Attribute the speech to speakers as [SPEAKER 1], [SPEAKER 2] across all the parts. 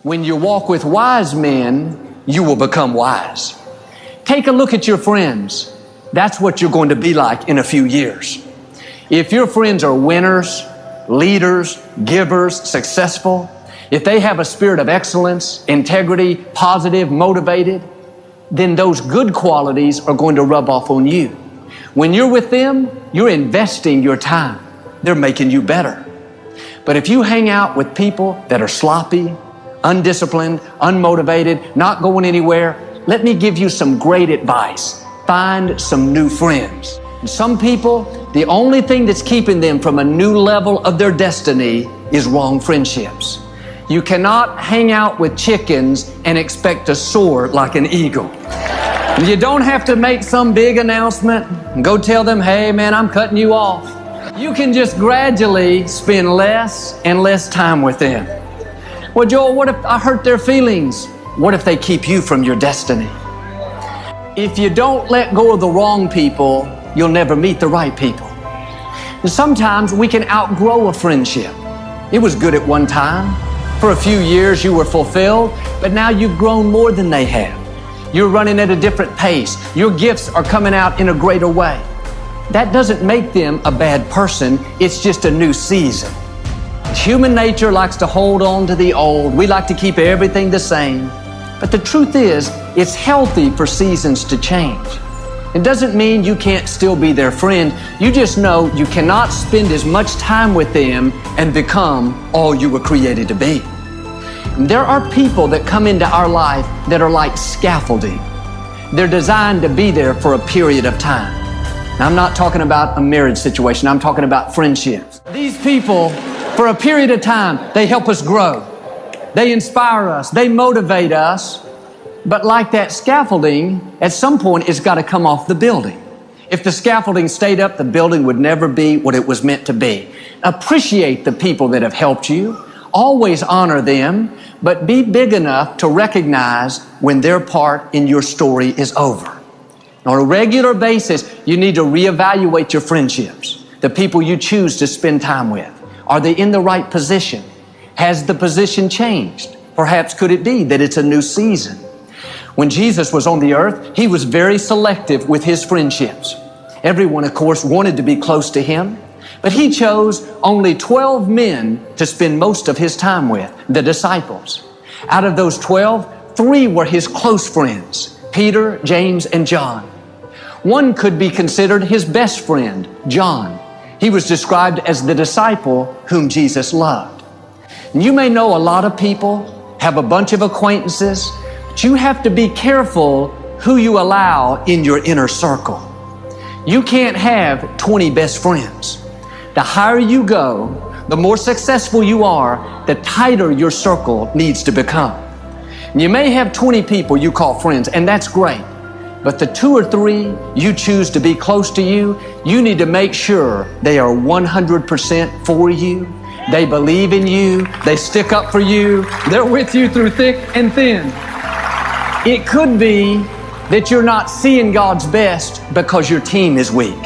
[SPEAKER 1] When you walk with wise men, you will become wise. Take a look at your friends. That's what you're going to be like in a few years. If your friends are winners, leaders, givers, successful, if they have a spirit of excellence, integrity, positive, motivated, then those good qualities are going to rub off on you. When you're with them, you're investing your time. They're making you better. But if you hang out with people that are sloppy, undisciplined, unmotivated, not going anywhere, let me give you some great advice. Find some new friends. Some people, the only thing that's keeping them from a new level of their destiny is wrong friendships. You cannot hang out with chickens and expect to soar like an eagle. You don't have to make some big announcement and go tell them, hey man, I'm cutting you off. You can just gradually spend less and less time with them. Well, Joel, what if I hurt their feelings? What if they keep you from your destiny? If you don't let go of the wrong people, you'll never meet the right people. And sometimes we can outgrow a friendship. It was good at one time. For a few years you were fulfilled, but now you've grown more than they have. You're running at a different pace. Your gifts are coming out in a greater way. That doesn't make them a bad person. It's just a new season. Human nature likes to hold on to the old. We like to keep everything the same. But the truth is, it's healthy for seasons to change. It doesn't mean you can't still be their friend. You just know you cannot spend as much time with them and become all you were created to be. There are people that come into our life that are like scaffolding. They're designed to be there for a period of time. Now, I'm not talking about a marriage situation. I'm talking about friendships. These people, for a period of time, they help us grow. They inspire us. They motivate us. But like that scaffolding, at some point, it's got to come off the building. If the scaffolding stayed up, the building would never be what it was meant to be. Appreciate the people that have helped you. Always honor them, but be big enough to recognize when their part in your story is over. On a regular basis, you need to reevaluate your friendships, the people you choose to spend time with. Are they in the right position? Has the position changed? Perhaps could it be that it's a new season? When Jesus was on the earth, he was very selective with his friendships. Everyone, of course, wanted to be close to him, but he chose only 12 men to spend most of his time with, the disciples. Out of those 12, 3 were his close friends, Peter, James, and John. One could be considered his best friend, John. He was described as the disciple whom Jesus loved. And you may know a lot of people, have a bunch of acquaintances, but you have to be careful who you allow in your inner circle. You can't have 20 best friends. The higher you go, the more successful you are, the tighter your circle needs to become. And you may have 20 people you call friends, and that's great. But the 2 or 3 you choose to be close to you, you need to make sure they are 100% for you. They believe in you. They stick up for you. They're with you through thick and thin. It could be that you're not seeing God's best because your team is weak.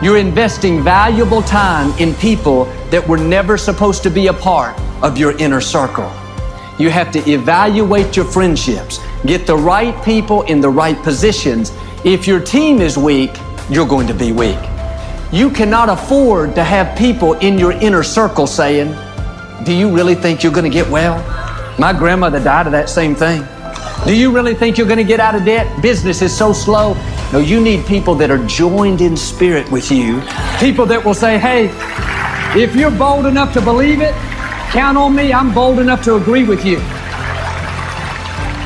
[SPEAKER 1] You're investing valuable time in people that were never supposed to be a part of your inner circle. You have to evaluate your friendships. Get the right people in the right positions. If your team is weak, you're going to be weak. You cannot afford to have people in your inner circle saying, do you really think you're going to get well? My grandmother died of that same thing. Do you really think you're going to get out of debt? Business is so slow. No, you need people that are joined in spirit with you. People that will say, hey, if you're bold enough to believe it, count on me. I'm bold enough to agree with you.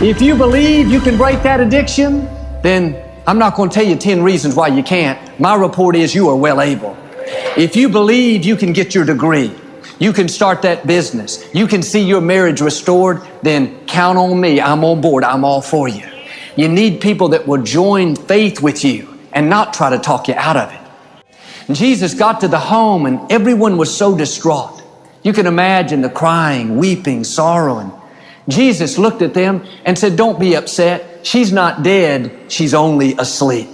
[SPEAKER 1] If you believe you can break that addiction, then I'm not going to tell you 10 reasons why you can't. My report is you are well able. If you believe you can get your degree, you can start that business, you can see your marriage restored, then count on me. I'm on board. I'm all for you. You need people that will join faith with you and not try to talk you out of it. And Jesus got to the home and everyone was so distraught. You can imagine the crying, weeping, sorrowing. Jesus looked at them and said, don't be upset. She's not dead. She's only asleep.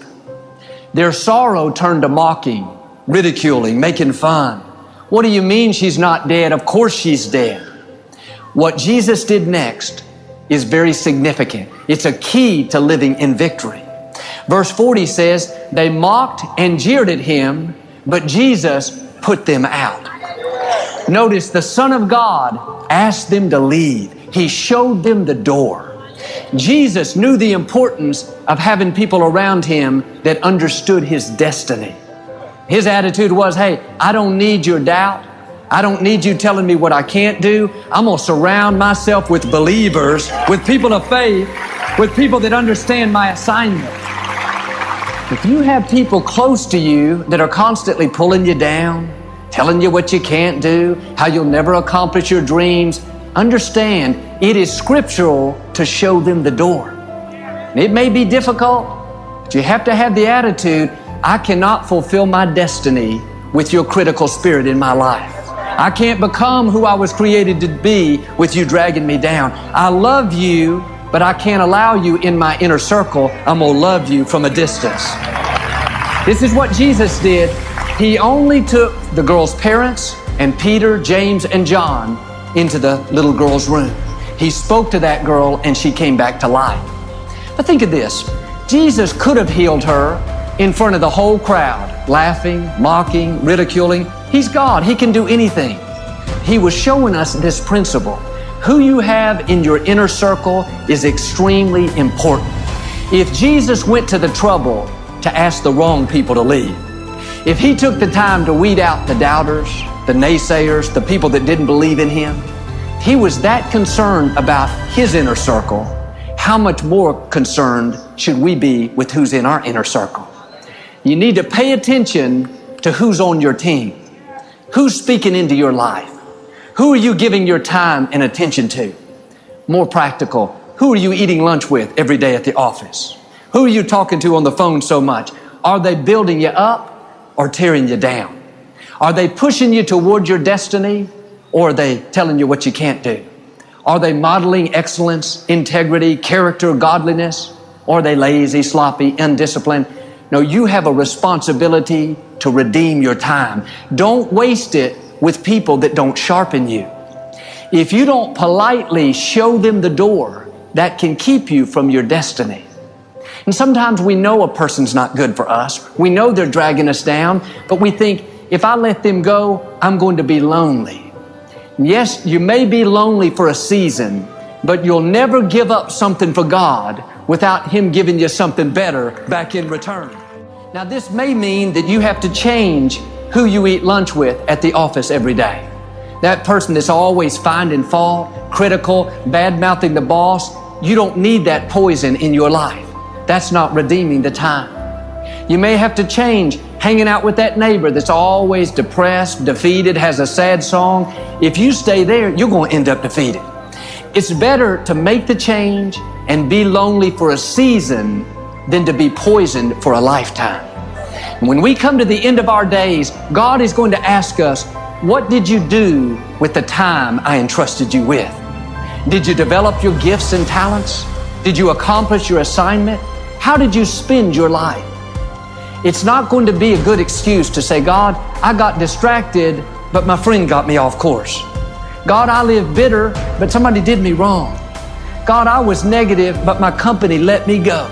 [SPEAKER 1] Their sorrow turned to mocking, ridiculing, making fun. What do you mean she's not dead? Of course she's dead. What Jesus did next is very significant. It's a key to living in victory. Verse 40 says, they mocked and jeered at him, but Jesus put them out. Notice the Son of God asked them to leave. He showed them the door. Jesus knew the importance of having people around him that understood his destiny. His attitude was, hey, I don't need your doubt. I don't need you telling me what I can't do. I'm going to surround myself with believers, with people of faith, with people that understand my assignment. If you have people close to you that are constantly pulling you down, telling you what you can't do, how you'll never accomplish your dreams, understand it is scriptural to show them the door. And it may be difficult, but you have to have the attitude, I cannot fulfill my destiny with your critical spirit in my life. I can't become who I was created to be with you dragging me down. I love you, but I can't allow you in my inner circle. I'm going to love you from a distance. This is what Jesus did. He only took the girl's parents and Peter, James, and John into the little girl's room. He spoke to that girl and she came back to life. But think of this. Jesus could have healed her in front of the whole crowd, laughing, mocking, ridiculing. He's God. He can do anything. He was showing us this principle. Who you have in your inner circle is extremely important. If Jesus went to the trouble to ask the wrong people to leave, if he took the time to weed out the doubters, the naysayers, the people that didn't believe in him, he was that concerned about his inner circle, how much more concerned should we be with who's in our inner circle? You need to pay attention to who's on your team. Who's speaking into your life? Who are you giving your time and attention to? More practical, who are you eating lunch with every day at the office? Who are you talking to on the phone so much? Are they building you up or tearing you down? Are they pushing you toward your destiny or are they telling you what you can't do? Are they modeling excellence, integrity, character, godliness? Or are they lazy, sloppy, undisciplined? No, you have a responsibility to redeem your time. Don't waste it with people that don't sharpen you. If you don't politely show them the door, that can keep you from your destiny. And sometimes we know a person's not good for us. We know they're dragging us down, but we think, if I let them go, I'm going to be lonely. Yes, you may be lonely for a season, but you'll never give up something for God without him giving you something better back in return. Now, this may mean that you have to change who you eat lunch with at the office every day. That person that's always finding fault, critical, bad-mouthing the boss, you don't need that poison in your life. That's not redeeming the time. You may have to change hanging out with that neighbor that's always depressed, defeated, has a sad song. If you stay there, you're going to end up defeated. It's better to make the change and be lonely for a season than to be poisoned for a lifetime. When we come to the end of our days, God is going to ask us, what did you do with the time I entrusted you with? Did you develop your gifts and talents? Did you accomplish your assignment? How did you spend your life? It's not going to be a good excuse to say, God, I got distracted, but my friend got me off course. God, I lived bitter, but somebody did me wrong. God, I was negative, but my company let me go.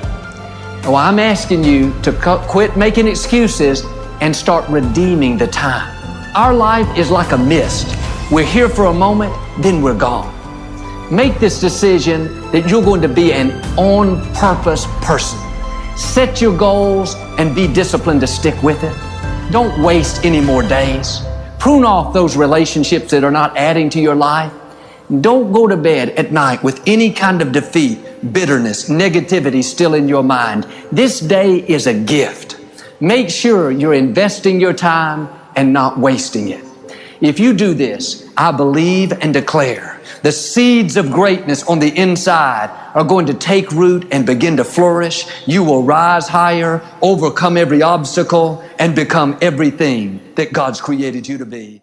[SPEAKER 1] Well, I'm asking you to quit making excuses and start redeeming the time. Our life is like a mist. We're here for a moment, then we're gone. Make this decision that you're going to be an on-purpose person. Set your goals and be disciplined to stick with it. Don't waste any more days. Prune off those relationships that are not adding to your life. Don't go to bed at night with any kind of defeat, bitterness, negativity still in your mind. This day is a gift. Make sure you're investing your time and not wasting it. If you do this, I believe and declare the seeds of greatness on the inside are going to take root and begin to flourish. You will rise higher, overcome every obstacle, and become everything that God's created you to be.